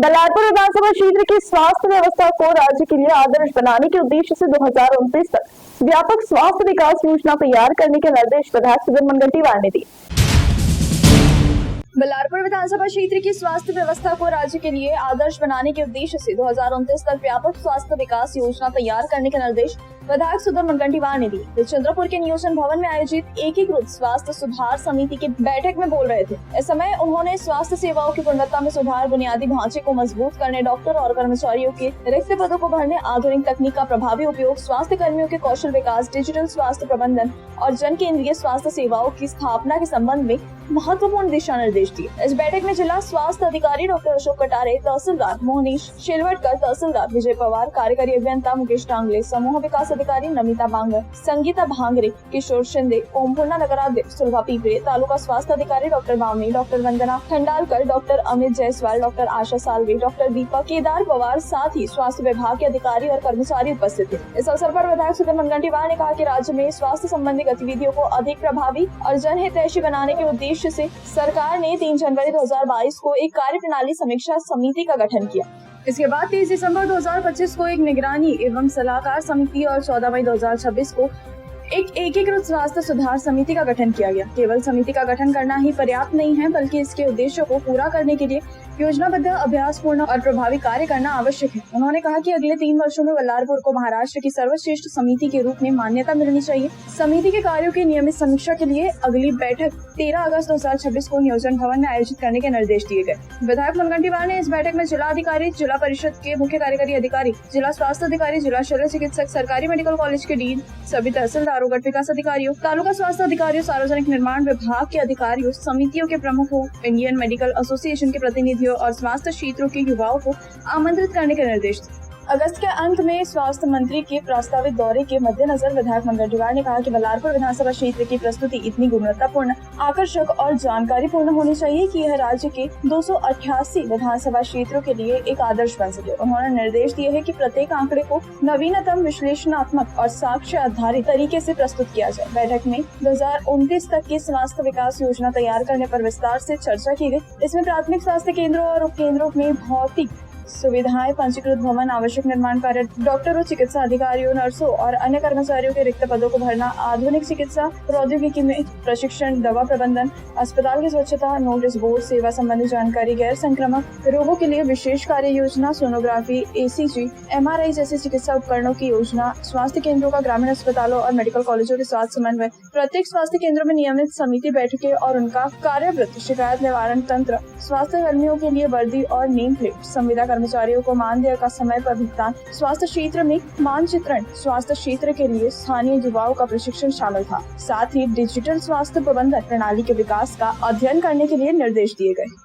बल्लारपुर विधानसभा क्षेत्र की स्वास्थ्य व्यवस्था को राज्य के लिए आदर्श बनाने के उद्देश्य से 2029 तक व्यापक स्वास्थ्य विकास योजना तैयार करने के निर्देश विधायक सुधीर मुनगंटीवार ने दिए। बल्लारपुर विधानसभा क्षेत्र की स्वास्थ्य व्यवस्था को राज्य के लिए आदर्श बनाने के उद्देश्य से 2029 तक व्यापक स्वास्थ्य विकास योजना तैयार करने के निर्देश विधायक सुधीर मुनगंटीवार ने दिए। वे चंद्रपुर के नियोजन भवन में आयोजित एकीकृत स्वास्थ्य सुधार समिति की बैठक में बोल रहे थे। इस समय उन्होंने स्वास्थ्य सेवाओं की गुणवत्ता में सुधार, बुनियादी ढांचे को मजबूत करने, डॉक्टर और कर्मचारियों के रिक्त पदों को भरने, आधुनिक तकनीक का प्रभावी उपयोग, स्वास्थ्य कर्मियों के कौशल विकास, डिजिटल स्वास्थ्य प्रबंधन और जन केंद्रीय स्वास्थ्य सेवाओं की स्थापना के संबंध में महत्वपूर्ण दिशा निर्देश दिए। इस बैठक में जिला स्वास्थ्य अधिकारी डॉक्टर अशोक कटारे, तहसीलदार मोहनीश शेलवटकर, तहसीलदार विजय पवार, कार्यकारी अभियंता मुकेश टांगले, समूह विकास अधिकारी नमिता बांगर, संगीता भांगरे, किशोर शिंदे, ओमपुरना नगराध्यक्ष सुलभा पीपरे, तालुका स्वास्थ्य अधिकारी डॉक्टर बावनी, डॉक्टर वंदना खंडालकर, डॉक्टर अमित जायसवाल, डॉक्टर आशा सालवे, डॉक्टर दीपक केदार पवार, साथ ही स्वास्थ्य विभाग के अधिकारी और कर्मचारी उपस्थित थे। इस अवसर पर विधायक सुधीर मुनगंटीवार ने कहा कि राज्य में स्वास्थ्य संबंधी गतिविधियों को अधिक प्रभावी और जनहितैषी बनाने के उद्देश्य से सरकार ने 3 जनवरी 2022 को एक कार्य प्रणाली समीक्षा समिति का गठन किया। इसके बाद 30 दिसंबर 2025 को एक निगरानी एवं सलाहकार समिति और 14 मई 2026 को एक एकीकृत स्वास्थ्य सुधार समिति का गठन किया गया। केवल समिति का गठन करना ही पर्याप्त नहीं है, बल्कि इसके उद्देश्यों को पूरा करने के लिए योजनाबद्ध, अभ्यासपूर्ण और प्रभावी कार्य करना आवश्यक है। उन्होंने कहा कि अगले 3 वर्षों में बल्लारपुर को महाराष्ट्र की सर्वश्रेष्ठ समिति के रूप में मान्यता मिलनी चाहिए। समिति के कार्यों की नियमित समीक्षा के लिए अगली बैठक 13 अगस्त 2026 को नियोजन भवन में आयोजित करने के निर्देश दिए गए। विधायक मुनगंटीवार ने इस बैठक में जिला अधिकारी, जिला परिषद के मुख्य कार्यकारी अधिकारी, जिला स्वास्थ्य अधिकारी, जिला शल्य चिकित्सक, सरकारी मेडिकल कॉलेज के डीन, सभी तहसीलदारों, गट विकास अधिकारियों, तालुका स्वास्थ्य अधिकारियों, सार्वजनिक निर्माण विभाग के अधिकारियों, समितियों के प्रमुखों, इंडियन मेडिकल एसोसिएशन के प्रतिनिधियों और स्वास्थ्य क्षेत्रों के युवाओं को आमंत्रित करने के निर्देश दिए। अगस्त के अंत में स्वास्थ्य मंत्री के प्रस्तावित दौरे के मद्देनजर विधायक मुनगंटीवार ने कहा कि बल्लारपुर विधानसभा क्षेत्र की प्रस्तुति इतनी गुणवत्तापूर्ण, आकर्षक और जानकारीपूर्ण होनी चाहिए कि यह राज्य के 288 विधानसभा क्षेत्रों के लिए एक आदर्श बन सके। उन्होंने निर्देश दिए हैं कि प्रत्येक आंकड़े को नवीनतम, विश्लेषणात्मक और साक्ष्य आधारित तरीके से प्रस्तुत किया जाए। बैठक में 2029 तक की स्वास्थ्य विकास योजना तैयार करने पर विस्तार से चर्चा की गई। इसमें प्राथमिक स्वास्थ्य केंद्रों और उप केंद्रों में भौतिक सुविधाएं, पंजीकृत भवन, आवश्यक निर्माण कार्य, डॉक्टरों, चिकित्सा अधिकारियों, नर्सों और अन्य कर्मचारियों के रिक्त पदों को भरना, आधुनिक चिकित्सा प्रौद्योगिकी में प्रशिक्षण, दवा प्रबंधन, अस्पताल की स्वच्छता, नोटिस बोर्ड, सेवा संबंधी जानकारी, गैर संक्रामक रोगों के लिए विशेष कार्य योजना, सोनोग्राफी, ACG, MRI जैसे चिकित्सा उपकरणों की योजना, स्वास्थ्य केंद्रों का ग्रामीण अस्पतालों और मेडिकल कॉलेजों के साथ समन्वय, प्रत्येक स्वास्थ्य केंद्रों में नियमित समिति बैठकें और उनका कार्यवृत्त, शिकायत निवारण तंत्र, स्वास्थ्य कर्मियों के लिए वर्दी और नेम प्लेट, संविदा कर्मचारियों को मानदेय का समय पर भुगतान, स्वास्थ्य क्षेत्र में मानचित्रण, स्वास्थ्य क्षेत्र के लिए स्थानीय युवाओं का प्रशिक्षण शामिल था। साथ ही डिजिटल स्वास्थ्य प्रबंधन प्रणाली के विकास का अध्ययन करने के लिए निर्देश दिए गए।